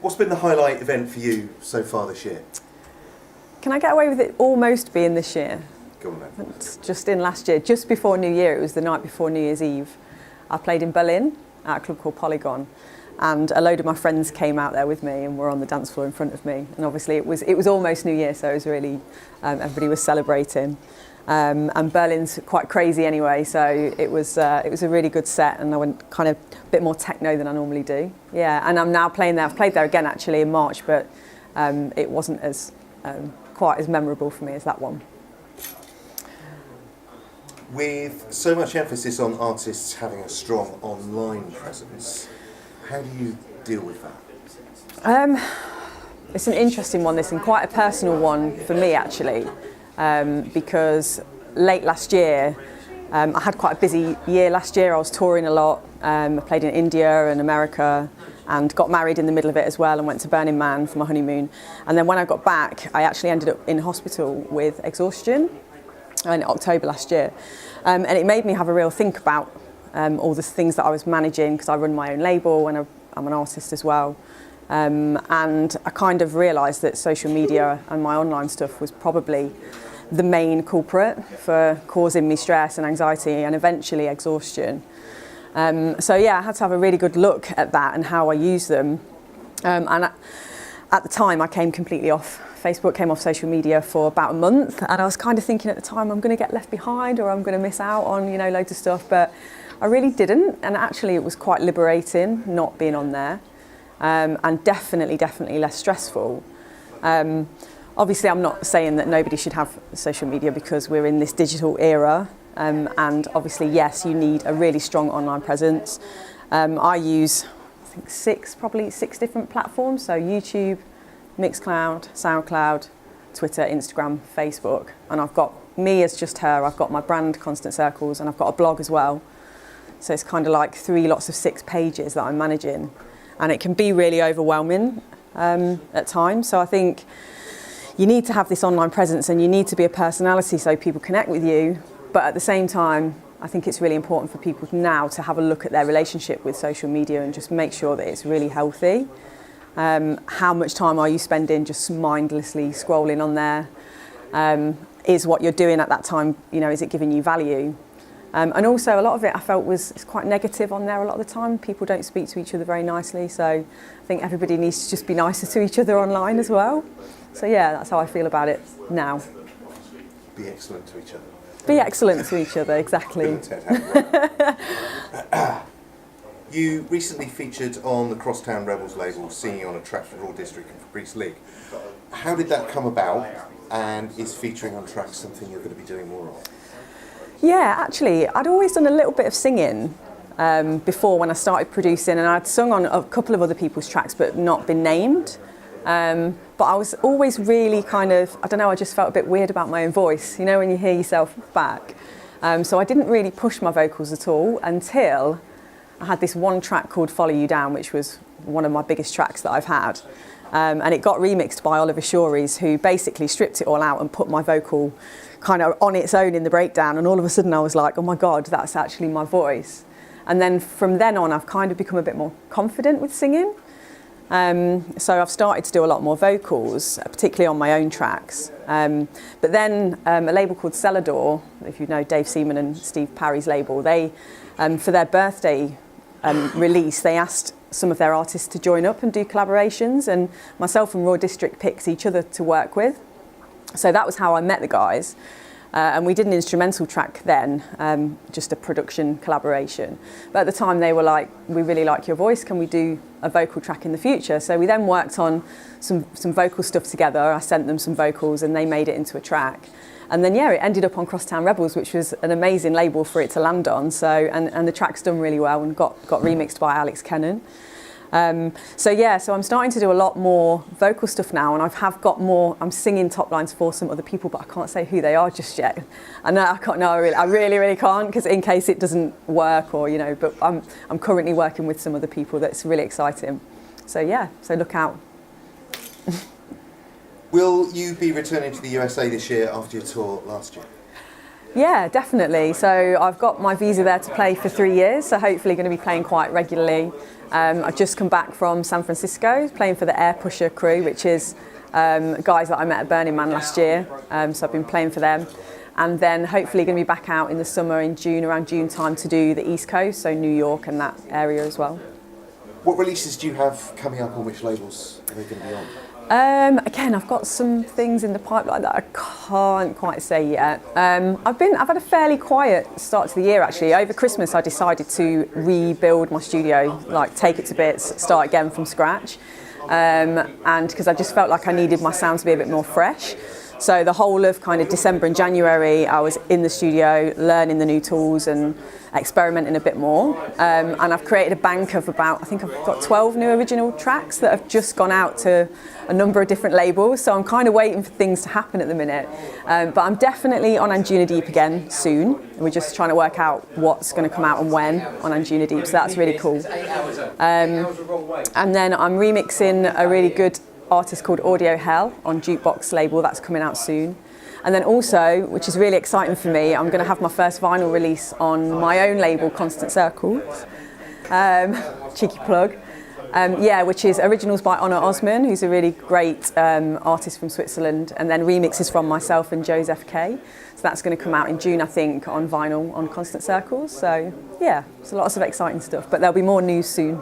What's been the highlight event for you so far this year? Can I get away with it almost being this year? Go on then. It's just in last year, just before New Year, it was the night before New Year's Eve. I played in Berlin at a club called Polygon, and a load of my friends came out there with me and were on the dance floor in front of me. And obviously it was almost New Year, so it was really, everybody was celebrating. And Berlin's quite crazy anyway, so it was a really good set, and I went kind of a bit more techno than I normally do. Yeah, and I'm now playing there. I've played there again actually in March, but it wasn't as quite as memorable for me as that one. With so much emphasis on artists having a strong online presence, how do you deal with that? It's an interesting one, this, and quite a personal one for me actually, because late last year, I had quite a busy year last year. I was touring a lot. I played in India and America, and got married in the middle of it as well, and went to Burning Man for my honeymoon. And then when I got back, I actually ended up in hospital with exhaustion in October last year. And it made me have a real think about all the things that I was managing, because I run my own label and I'm an artist as well. And I kind of realised that social media and my online stuff was probably the main culprit for causing me stress and anxiety and eventually exhaustion. So yeah, I had to have a really good look at that and how I use them. And at the time I came completely off Facebook, came off social media for about a month, and I was kind of thinking at the time, I'm going to get left behind or I'm going to miss out on, you know, loads of stuff, but I really didn't. And actually it was quite liberating not being on there, and definitely less stressful. Obviously I'm not saying that nobody should have social media, because we're in this digital era, and obviously yes, you need a really strong online presence. I use I think probably six different platforms, so YouTube, Mixcloud, SoundCloud, Twitter, Instagram, Facebook, and I've got me as just her, I've got my brand Constant Circles, and I've got a blog as well. So it's kind of like 3 lots of 6 pages that I'm managing, and it can be really overwhelming at times. So I think you need to have this online presence and you need to be a personality so people connect with you, but at the same time I think it's really important for people now to have a look at their relationship with social media and just make sure that it's really healthy. How much time are you spending just mindlessly scrolling on there? Is what you're doing at that time, you know, is it giving you value? And also a lot of it I felt was quite negative on there a lot of the time. People don't speak to each other very nicely, so I think everybody needs to just be nicer to each other online as well. So yeah, that's how I feel about it now. Be excellent to each other. Be excellent to each other, exactly. You recently featured on the Crosstown Rebels label, singing on a track for Raw District and Fabrice League. How did that come about, and is featuring on tracks something you're going to be doing more of? Yeah, actually, I'd always done a little bit of singing before when I started producing, and I'd sung on a couple of other people's tracks but not been named. But I was always really kind of, I don't know, I just felt a bit weird about my own voice, you know, when you hear yourself back. So I didn't really push my vocals at all until I had this one track called Follow You Down, which was one of my biggest tracks that I've had. And it got remixed by Oliver Shorey's, who basically stripped it all out and put my vocal kind of on its own in the breakdown. And all of a sudden I was like, oh my God, that's actually my voice. And then from then on, I've kind of become a bit more confident with singing. So I've started to do a lot more vocals, particularly on my own tracks. But then a label called Celador, if you know Dave Seaman and Steve Parry's label, they, for their birthday release, they asked some of their artists to join up and do collaborations, and myself and Raw District picked each other to work with. So that was how I met the guys. And we did an instrumental track then, just a production collaboration. But at the time they were like, we really like your voice, can we do a vocal track in the future? So we then worked on some vocal stuff together. I sent them some vocals and they made it into a track. And then yeah, it ended up on Crosstown Rebels, which was an amazing label for it to land on. So, and the track's done really well and got remixed by Alex Kennan. So yeah, so I'm starting to do a lot more vocal stuff now, and I'm singing top lines for some other people, but I can't say who they are just yet. I really can't, because in case it doesn't work, or, you know, but I'm currently working with some other people that's really exciting. So yeah, so look out. Will you be returning to the USA this year after your tour last year? Yeah, definitely. So I've got my visa there to play for 3 years, so hopefully going to be playing quite regularly. I've just come back from San Francisco playing for the Air Pusher crew, which is guys that I met at Burning Man last year. So I've been playing for them. And then hopefully going to be back out in the summer in June, around June time, to do the East Coast, so New York and that area as well. What releases do you have coming up, on which labels are they going to be on? Again, I've got some things in the pipeline that I can't quite say yet. I've had a fairly quiet start to the year actually. Over Christmas I decided to rebuild my studio, like take it to bits, start again from scratch. And because I just felt like I needed my sound to be a bit more fresh. So the whole of kind of December and January I was in the studio learning the new tools and experimenting a bit more. And I've created a bank of about, I think I've got 12 new original tracks that have just gone out to a number of different labels. So I'm kind of waiting for things to happen at the minute. But I'm definitely on Anjuna Deep again soon. We're just trying to work out what's going to come out and when on Anjuna Deep. So that's really cool. And then I'm remixing a really good artist called Audio Hell on Jukebox label. That's coming out soon. And then also, which is really exciting for me, I'm going to have my first vinyl release on my own label, Constant Circles. Cheeky plug. Which is originals by Honor Osman, who's a really great artist from Switzerland, and then remixes from myself and Joseph K. So that's going to come out in June, I think, on vinyl on Constant Circles. So yeah, it's lots of exciting stuff, but there'll be more news soon.